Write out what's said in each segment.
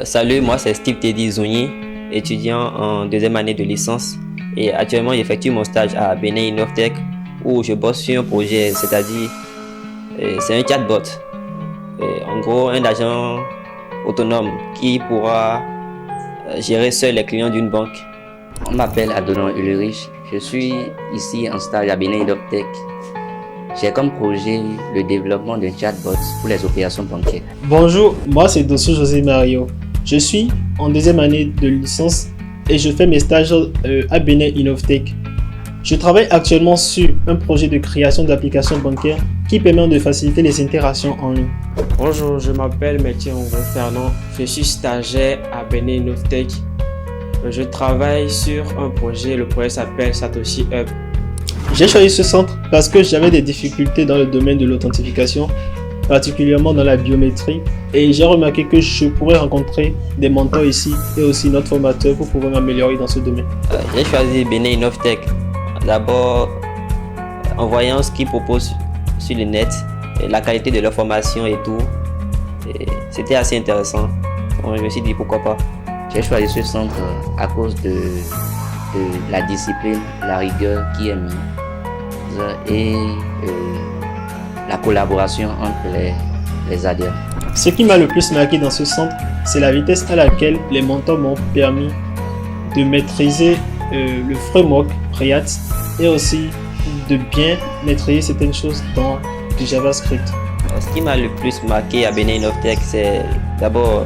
Salut, moi c'est Steve Teddy Zouni, étudiant en deuxième année de licence et actuellement j'effectue mon stage à Benin Innovtech où je bosse sur un projet, c'est-à-dire c'est un chatbot, en gros un agent autonome qui pourra gérer seul les clients d'une banque. On m'appelle Adonon Ulrich, je suis ici en stage à Benin Innovtech. J'ai comme projet le développement d'un chatbot pour les opérations bancaires. Bonjour, moi c'est Dossou José Mario. Je suis en deuxième année de licence et je fais mes stages à Benin Innovtech. Je travaille actuellement sur un projet de création d'applications bancaires qui permet de faciliter les interactions en ligne. Bonjour, je m'appelle Mathieu Fernand. Je suis stagiaire à Benin Innovtech. Je travaille sur un projet, le projet s'appelle Satoshi Hub. J'ai choisi ce centre parce que j'avais des difficultés dans le domaine de l'authentification, particulièrement dans la biométrie, et j'ai remarqué que je pourrais rencontrer des mentors ici et aussi notre formateur pour pouvoir m'améliorer dans ce domaine. J'ai choisi Benin Innovtech d'abord en voyant ce qu'ils proposent sur le net, et la qualité de leur formation et tout. C'était assez intéressant. Donc, je me suis dit pourquoi pas. J'ai choisi ce centre à cause de la discipline, la rigueur qui est mise et la collaboration entre les adhérents. Ce qui m'a le plus marqué dans ce centre, c'est la vitesse à laquelle les mentors m'ont permis de maîtriser le framework React et aussi de bien maîtriser certaines choses dans du JavaScript. Ce qui m'a le plus marqué à Benin Innovtech, c'est d'abord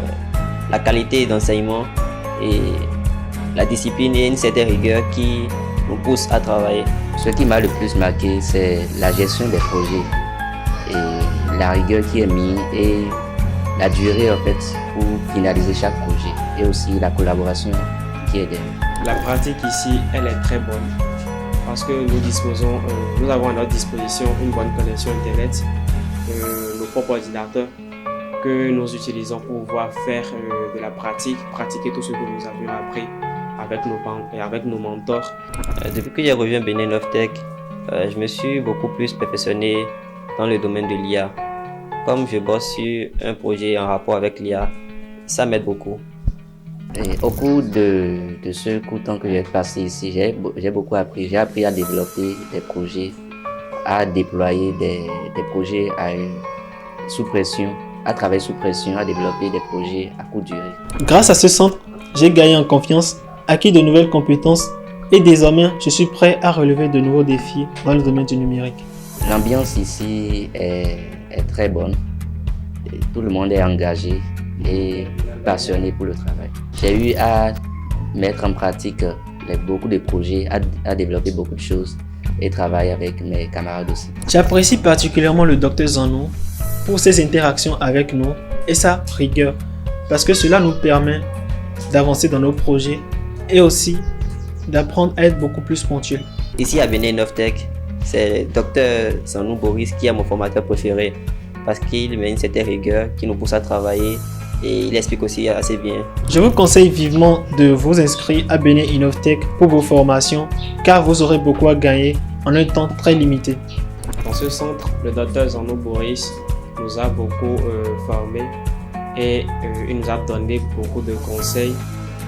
la qualité d'enseignement et la discipline et une certaine rigueur qui nous pousse à travailler. Ce qui m'a le plus marqué, c'est la gestion des projets et la rigueur qui est mise et la durée en fait pour finaliser chaque projet et aussi la collaboration qui est derrière. La pratique ici, elle est très bonne parce que nous avons à notre disposition une bonne connexion Internet, nos propres ordinateurs que nous utilisons pour pouvoir faire de la pratiquer tout ce que nous avions appris avec nos mentors. Depuis que j'ai rejoint Benin Innovtech, je me suis beaucoup plus perfectionné dans le domaine de l'IA. Comme je bosse sur un projet en rapport avec l'IA, ça m'aide beaucoup. Et au cours de ce court temps que j'ai passé ici, j'ai beaucoup appris. J'ai appris à développer des projets, à déployer des projets sous pression, à travailler sous pression, à développer des projets à courte durée. Grâce à ce centre, j'ai gagné en confiance, acquis de nouvelles compétences et désormais je suis prêt à relever de nouveaux défis dans le domaine du numérique. L'ambiance ici est très bonne. Et tout le monde est engagé et passionné pour le travail. J'ai eu à mettre en pratique beaucoup de projets, à développer beaucoup de choses et travailler avec mes camarades aussi. J'apprécie particulièrement le Dr Zanou pour ses interactions avec nous et sa rigueur parce que cela nous permet d'avancer dans nos projets et aussi d'apprendre à être beaucoup plus ponctuel. Ici à Benin Innovtech, c'est Dr Zanou Boris qui est mon formateur préféré parce qu'il met une certaine rigueur qui nous pousse à travailler et il explique aussi assez bien. Je vous conseille vivement de vous inscrire à Benin Innovtech pour vos formations car vous aurez beaucoup à gagner en un temps très limité. Dans ce centre, le Dr Zanou Boris nous a beaucoup formés et il nous a donné beaucoup de conseils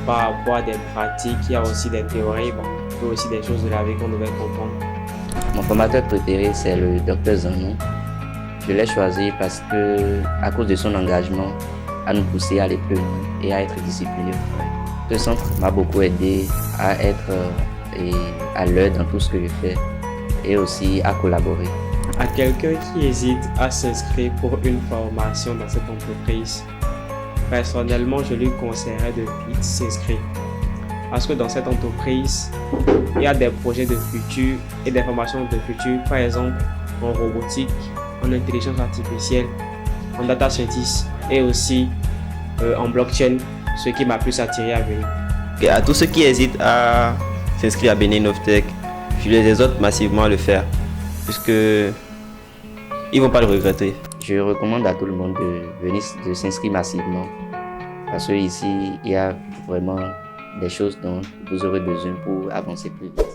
par rapport à des pratiques. Il y a aussi des théories, il y a aussi des choses de la vie qu'on devait comprendre. Mon formateur préféré, c'est le Dr Zanou. Je l'ai choisi parce que, à cause de son engagement, à nous pousser à aller plus loin et à être disciplinés au travail. Ce centre m'a beaucoup aidé à être à l'heure dans tout ce que je fais et aussi à collaborer. À quelqu'un qui hésite à s'inscrire pour une formation dans cette entreprise, personnellement, je lui conseillerais de vite s'inscrire. Parce que dans cette entreprise, il y a des projets de futur et des formations de futur, par exemple en robotique, en intelligence artificielle, en data scientist et aussi en blockchain, ce qui m'a plus attiré à venir. Et à tous ceux qui hésitent à s'inscrire à Benin Innovtech, je les exhorte massivement à le faire puisque ils ne vont pas le regretter. Je recommande à tout le monde de s'inscrire massivement parce que ici il y a vraiment des choses dont vous aurez besoin pour avancer plus vite.